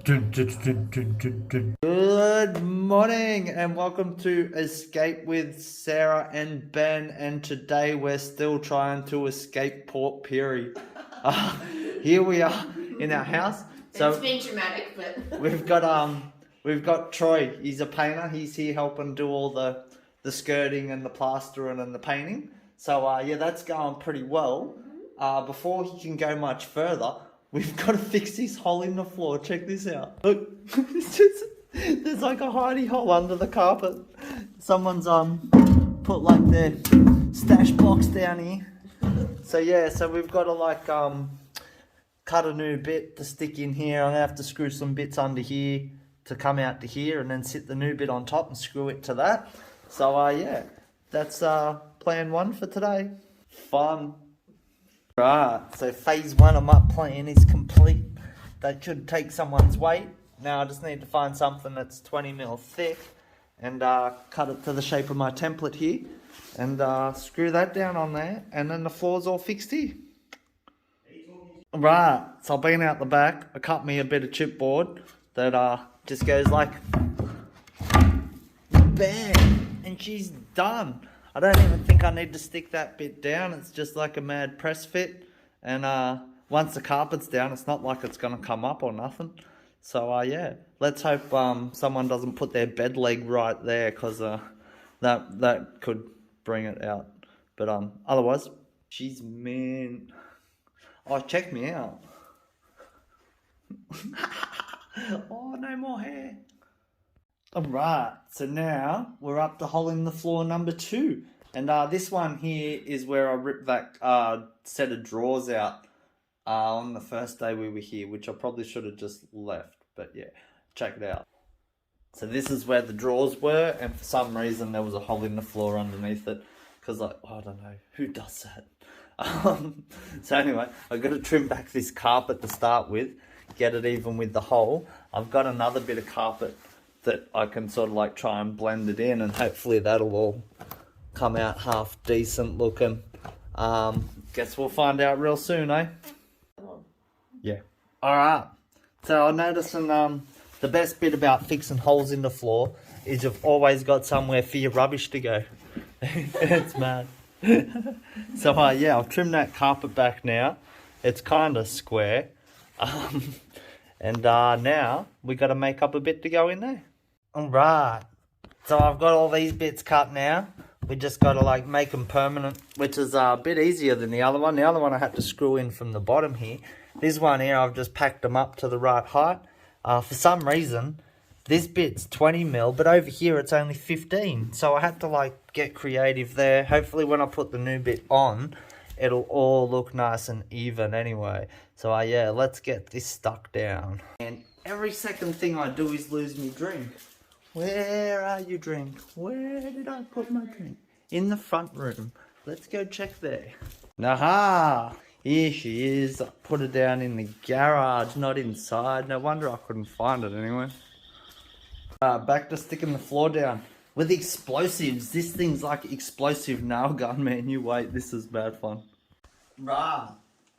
Good morning and welcome to Escape with Sarah and Ben, and today we're still trying to escape Port Pirie. Here we are in our house. So it's been dramatic, but we've got Troy. He's a painter. He's here helping do all the skirting and the plastering and the painting. So yeah, that's going pretty well. Before he can go much further, we've got to fix this hole in the floor. Check this out. Look, there's like a hidey hole under the carpet. Someone's put like their stash box down here. So yeah, so we've got to like cut a new bit to stick in here. I'm gonna have to screw some bits under here to come out to here, and then sit the new bit on top and screw it to that. So yeah, that's plan one for today. Fun. Right, so phase one of my plan is complete. That should take someone's weight. Now I just need to find something that's 20 mil thick and cut it to the shape of my template here and screw that down on there, and then the floor's all fixed here. Right, so I've been out the back. I cut me a bit of chipboard that just goes like bam, and she's done. I don't even think I need to stick that bit down. It's just like a mad press fit. And once the carpet's down, it's not like it's going to come up or nothing. So yeah, let's hope someone doesn't put their bed leg right there, because that could bring it out. But otherwise, she's mean. Oh, check me out. Oh, no more hair. Alright, so now we're up to hole in the floor number 2. And this one here is where I ripped that set of drawers out on the first day we were here, which I probably should have just left. But yeah, check it out. So this is where the drawers were, and for some reason there was a hole in the floor underneath it. Because I don't know, who does that? So anyway, I've got to trim back this carpet to start with, get it even with the hole. I've got another bit of carpet that I can sort of like try and blend it in, and hopefully that'll all come out half decent looking. Guess we'll find out real soon, eh? Yeah. Alright. So I'm noticing the best bit about fixing holes in the floor is you've always got somewhere for your rubbish to go. It's mad. So yeah, I've trimmed that carpet back now. It's kind of square. And now we got to make up a bit to go in there. Alright, so I've got all these bits cut now. We just got to like make them permanent, which is a bit easier than the other one. The other one I had to screw in from the bottom here. This one here, I've just packed them up to the right height. For some reason, this bit's 20 mil, but over here it's only 15. So I had to like get creative there. Hopefully when I put the new bit on, it'll all look nice and even anyway. So yeah, let's get this stuck down. And every second thing I do is lose me drink. Where are you, drink? Where did I put my drink? In the front room. Let's go check there. Aha! Here she is. I put her down in the garage, not inside. No wonder I couldn't find it anyway. Back to sticking the floor down. With explosives. This thing's like explosive nail gun, man. You wait, this is bad fun. Right.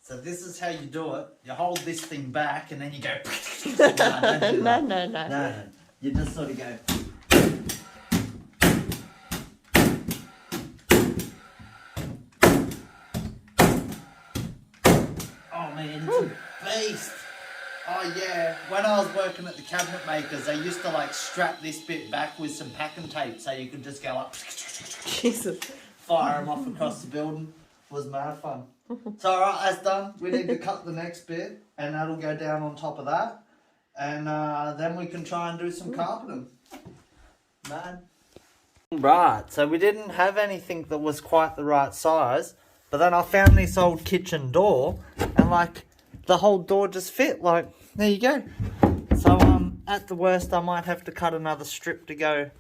So this is how you do it. You hold this thing back and then you go... No. You just sort of go... Oh man, it's a beast. Oh yeah, when I was working at the cabinet makers, they used to like strap this bit back with some packing tape so you could just go like... Jesus. Fire them off across the building. It was mad fun. So alright, that's done. We need to cut the next bit, and that'll go down on top of that. And then we can try and do some carpeting. Man. Right, so we didn't have anything that was quite the right size, but then I found this old kitchen door, and like the whole door just fit. Like, there you go. So at the worst I might have to cut another strip to go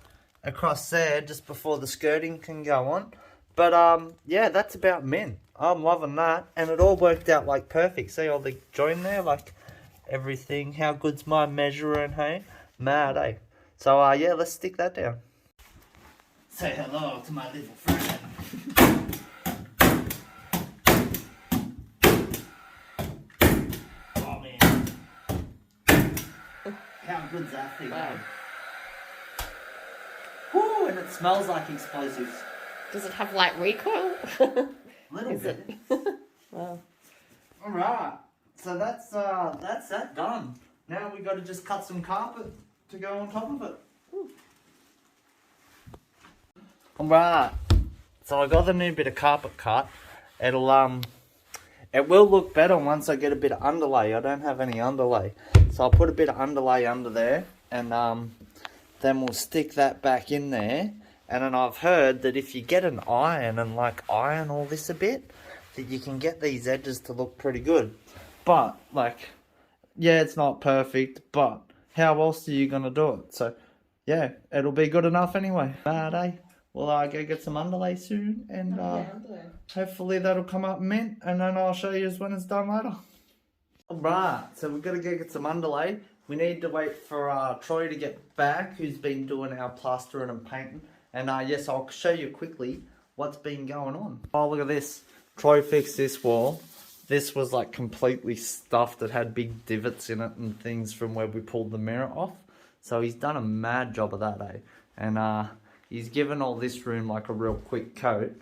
across there just before the skirting can go on. But yeah, that's about mint. I'm loving that, and it all worked out like perfect. See all the join there, like everything. How good's my measuring, hey? Mad, eh? So yeah, let's stick that down. Say hello to my little friend. Oh man. How good's that thing? Wow. Woo, and it smells like explosives. Does it have like recoil? A little Is bit. it? Wow. Alright. So that's that done. Now we gotta just cut some carpet to go on top of it. Alright. So I got the new bit of carpet cut. It will look better once I get a bit of underlay. I don't have any underlay. So I'll put a bit of underlay under there and then we'll stick that back in there. And then I've heard that if you get an iron and like iron all this a bit, that you can get these edges to look pretty good. But like, yeah, it's not perfect, but how else are you gonna do it? So yeah, it'll be good enough anyway. Bad, eh? Well, I go get some underlay soon, and hopefully that'll come up mint, and then I'll show you when it's done later. Alright, so we've got to go get some underlay. We need to wait for Troy to get back, who's been doing our plastering and painting. And yes, I'll show you quickly what's been going on. Oh, look at this. Troy fixed this wall. This was like completely stuffed. It had big divots in it and things from where we pulled the mirror off. So he's done a mad job of that, eh? And he's given all this room like a real quick coat.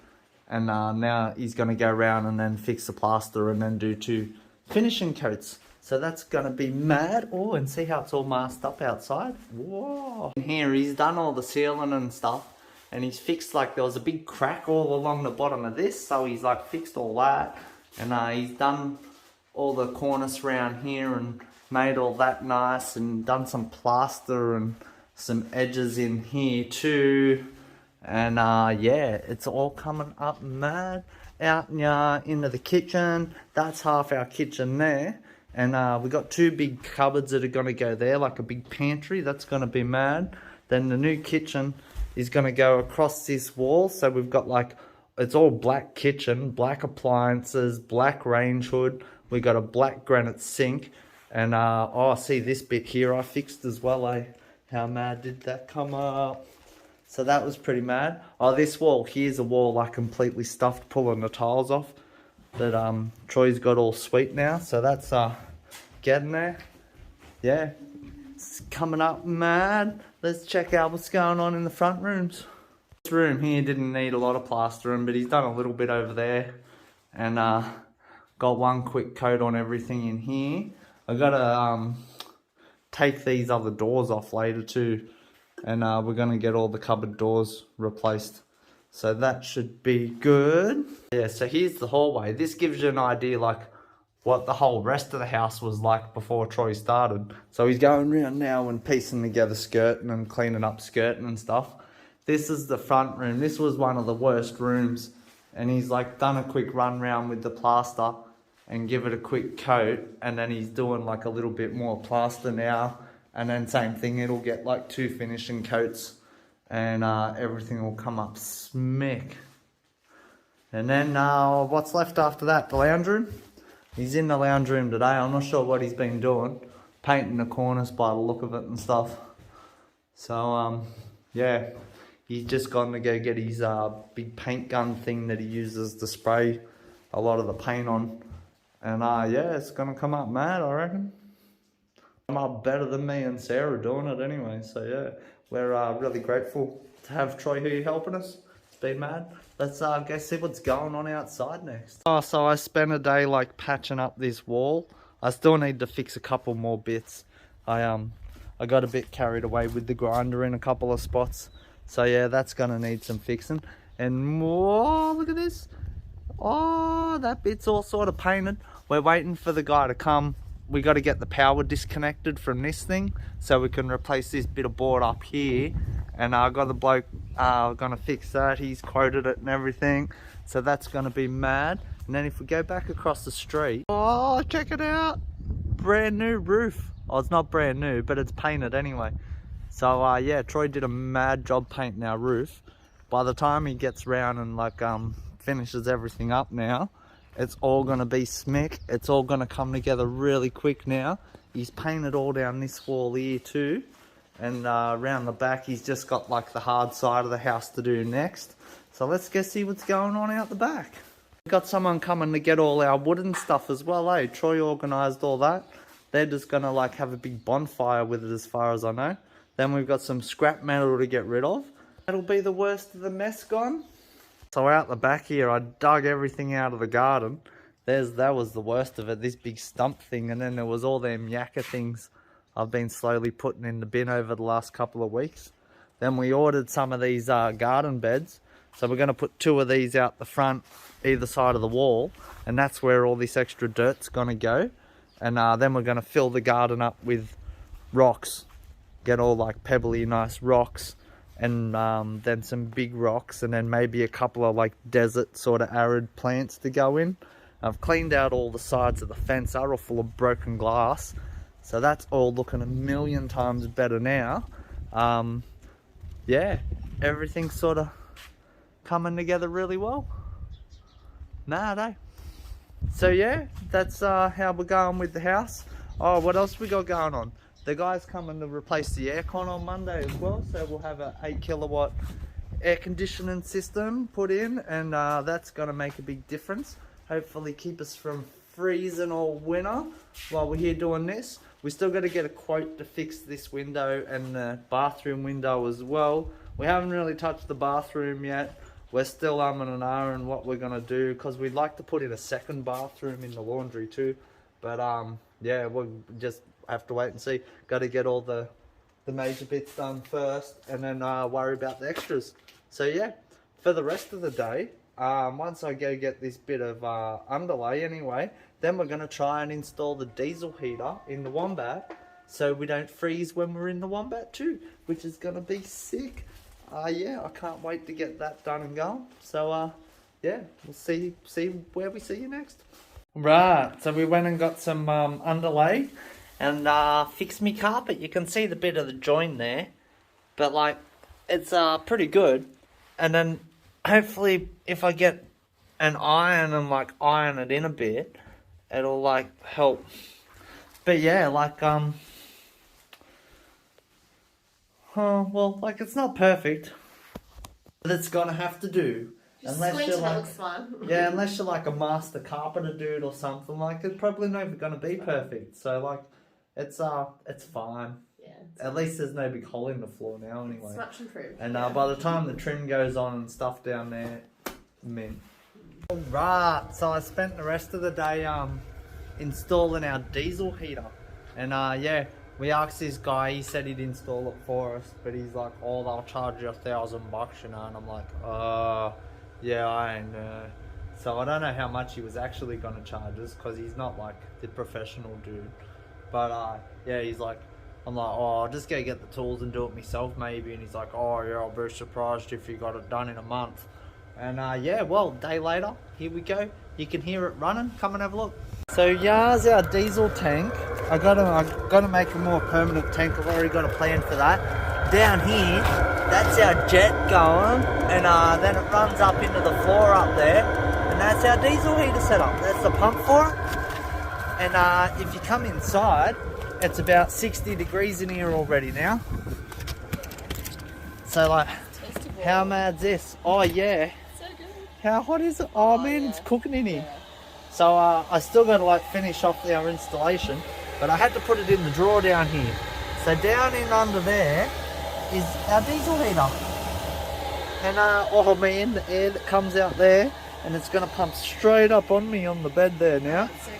And now he's going to go around and then fix the plaster and then do 2 finishing coats. So that's going to be mad. Oh, and see how it's all masked up outside? Whoa. In here, he's done all the sealing and stuff. And he's fixed, like, there was a big crack all along the bottom of this. So he's, like, fixed all that. And he's done all the cornice around here and made all that nice. And done some plaster and some edges in here too. And yeah, it's all coming up mad. Out into the kitchen. That's half our kitchen there. And we got 2 big cupboards that are going to go there, like a big pantry. That's going to be mad. Then the new kitchen is going to go across this wall. So we've got like, it's all black kitchen, black appliances, black range hood. We got a black granite sink. And oh, see this bit here I fixed as well, eh? How mad did that come up? So that was pretty mad. Oh, this wall, here's a wall like completely stuffed, pulling the tiles off. But Troy's got all sweet now. So that's getting there. Yeah, it's coming up mad. Let's check out what's going on in the front rooms. This room here didn't need a lot of plastering, but he's done a little bit over there. And got 1 quick coat on everything in here. I gotta take these other doors off later too. And we're gonna get all the cupboard doors replaced. So that should be good. Yeah, so here's the hallway. This gives you an idea like what the whole rest of the house was like before Troy started. So he's going around now and piecing together skirting and cleaning up skirting and stuff. This is the front room. This was one of the worst rooms. And he's like done a quick run round with the plaster and give it a quick coat. And then he's doing like a little bit more plaster now. And then same thing, it'll get like 2 finishing coats. And everything will come up smick. And then what's left after that? The lounge room. He's in the lounge room today. I'm not sure what he's been doing. Painting the cornice by the look of it and stuff. So yeah, he's just gone to go get his big paint gun thing that he uses to spray a lot of the paint on. And yeah, it's gonna come up mad, I reckon. Come up better than me and Sarah doing it anyway. So yeah, we're really grateful to have Troy here helping us. It's been mad. Let's go see what's going on outside next. Oh, so I spent a day like patching up this wall. I still need to fix a couple more bits. I got a bit carried away with the grinder in a couple of spots. So yeah, that's gonna need some fixing. And whoa, look at this. Oh, that bit's all sort of painted. We're waiting for the guy to come. We got to get the power disconnected from this thing so we can replace this bit of board up here. And I got the bloke gonna fix that. He's quoted it and everything, so that's gonna be mad. And then if we go back across the street, oh, check it out, brand new roof. Oh, it's not brand new, but it's painted anyway. So yeah, Troy did a mad job painting our roof. By the time he gets round and like finishes everything up now, it's all gonna be smick. It's all gonna come together really quick now. He's painted all down this wall here too. And around the back, he's just got like the hard side of the house to do next. So let's go see what's going on out the back. We've got someone coming to get all our wooden stuff as well, eh? Troy organised all that. They're just gonna like have a big bonfire with it, as far as I know. Then we've got some scrap metal to get rid of. That'll be the worst of the mess gone. So out the back here, I dug everything out of the garden. That was the worst of it, this big stump thing. And then there was all them yakka things I've been slowly putting in the bin over the last couple of weeks. Then we ordered some of these garden beds. So we're going to put 2 of these out the front, either side of the wall. And that's where all this extra dirt's going to go. And then we're going to fill the garden up with rocks. Get all like pebbly, nice rocks. And then some big rocks. And then maybe a couple of like desert sort of arid plants to go in. I've cleaned out all the sides of the fence. They're all full of broken glass. So that's all looking a million times better now. Yeah, everything's sort of coming together really well. Mad, eh? So yeah, that's how we're going with the house. Oh, what else we got going on? The guy's coming to replace the aircon on Monday as well. So we'll have an 8 kilowatt air conditioning system put in. And that's going to make a big difference. Hopefully keep us from freezing all winter while we're here doing this. We still got to get a quote to fix this window and the bathroom window as well. We haven't really touched the bathroom yet. We're still umming and ahhing what we're going to do, because we'd like to put in a second bathroom in the laundry too. But yeah, we'll just have to wait and see. Got to get all the major bits done first, and then worry about the extras. So yeah, for the rest of the day, once I go get this bit of underlay anyway, then we're going to try and install the diesel heater in the Wombat so we don't freeze when we're in the Wombat too, which is going to be sick. Yeah, I can't wait to get that done and going. So yeah, we'll see where we see you next. Right, so we went and got some underlay and fixed me carpet. You can see the bit of the join there, but like it's pretty good. And then hopefully if I get an iron and like iron it in a bit, it'll like help. But yeah, like well, like it's not perfect, but it's gonna have to do. Unless you're like, yeah, unless you're like a master carpenter dude or something, like it's probably never gonna be perfect. So like, it's fine. Yeah. At least there's no big hole in the floor now, anyway. It's much improved. And by the time the trim goes on and stuff down there, mint. Alright, so I spent the rest of the day installing our diesel heater, and yeah. We asked this guy, he said he'd install it for us, but he's like, oh, they'll charge you $1,000, you know, and I'm like, yeah, I know. So I don't know how much he was actually going to charge us, because he's not like the professional dude. But yeah, he's like, I'm like, oh, I'll just go get the tools and do it myself maybe. And he's like, oh yeah, I'll be surprised if you got it done in a month. And yeah, well, a day later, here we go. You can hear it running. Come and have a look. So here's our diesel tank. I gotta make a more permanent tank. I've already got a plan for that. Down here, that's our jet going, and then it runs up into the floor up there, and that's our diesel heater setup. That's the pump for it. And if you come inside, it's about 60 degrees in here already now. So like, how mad's this? Oh yeah. So good. How hot is it? Oh man, yeah. It's cooking in here. Yeah. So I still got to like finish off our installation, but I had to put it in the drawer down here. So down in under there is our diesel heater. And oh man, the air that comes out there, and it's going to pump straight up on me on the bed there now. So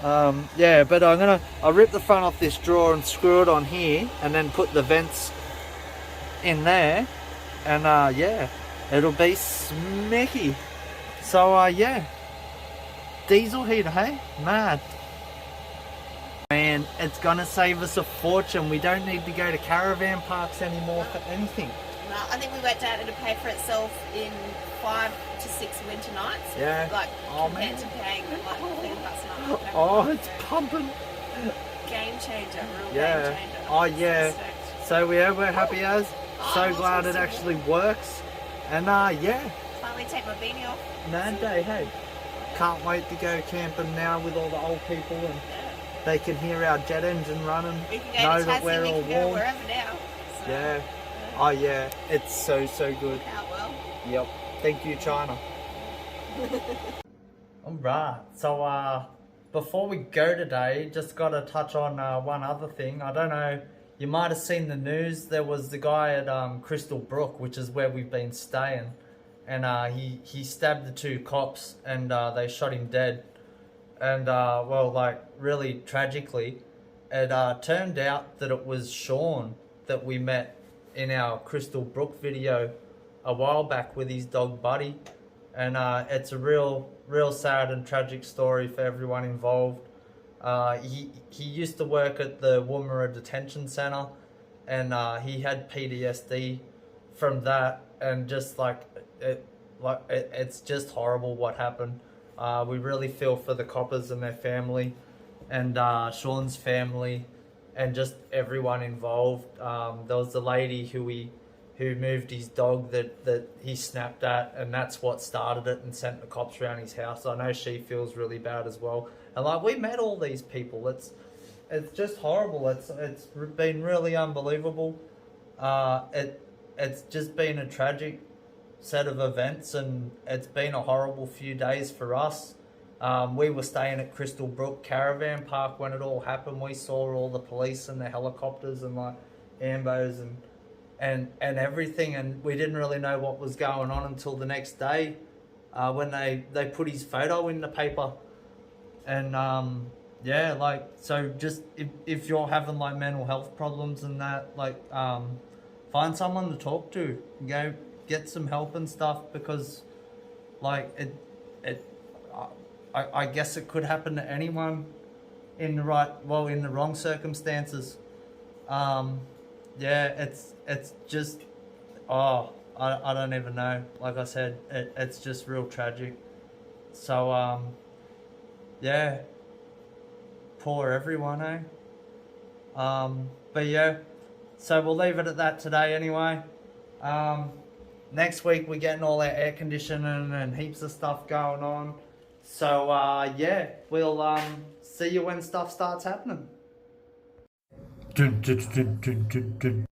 good. Yeah, but I'll rip the front off this drawer and screw it on here, and then put the vents in there, and yeah, it'll be smecky. So yeah. Diesel heater, hey? Mad. Man, it's gonna save us a fortune. We don't need to go to caravan parks anymore for anything. No, I think we worked out it'll pay for itself in 5 to 6 winter nights. Yeah. Like, man. compared to paying like $30 a month. Oh, it's pumping. Game changer, real yeah. game changer. Oh yeah. So we're happy as. So glad it actually works. And yeah. Finally take my beanie off. Mad day, hey. Can't wait to go camping now with all the old people, and they can hear our jet engine running. We can go to Tassie, we can go wherever now. So, yeah. Oh yeah, it's so good. How well? Yep. Thank you, China. Alright, so before we go today, just got to touch on one other thing. I don't know, you might have seen the news. There was the guy at Crystal Brook, which is where we've been staying, and he stabbed the two cops, and they shot him dead. And well, like, really tragically, it turned out that it was Sean that we met in our Crystal Brook video a while back with his dog Buddy. And it's a real sad and tragic story for everyone involved. He used to work at the Woomera Detention Centre, and he had PTSD from that, and just it's just horrible what happened. We really feel for the coppers and their family, and Sean's family, and just everyone involved. There was the lady who moved his dog that he snapped at, and that's what started it and sent the cops around his house. I know she feels really bad as well. And like, we met all these people. It's just horrible. It's been really unbelievable. It's just been a tragic set of events, and it's been a horrible few days for us. We were staying at Crystal Brook Caravan Park when it all happened. We saw all the police and the helicopters and like ambos and everything, and we didn't really know what was going on until the next day when they put his photo in the paper. And yeah, like, so just if you're having like mental health problems and that, like, find someone to talk to, go get some help and stuff, because like I guess it could happen to anyone in the wrong circumstances. Yeah, it's just, I don't even know. Like I said, it's just real tragic. So yeah, poor everyone, eh? But yeah, so we'll leave it at that today anyway. Next week we're getting all our air conditioning and heaps of stuff going on. So yeah, we'll see you when stuff starts happening. Dun, dun, dun, dun, dun, dun.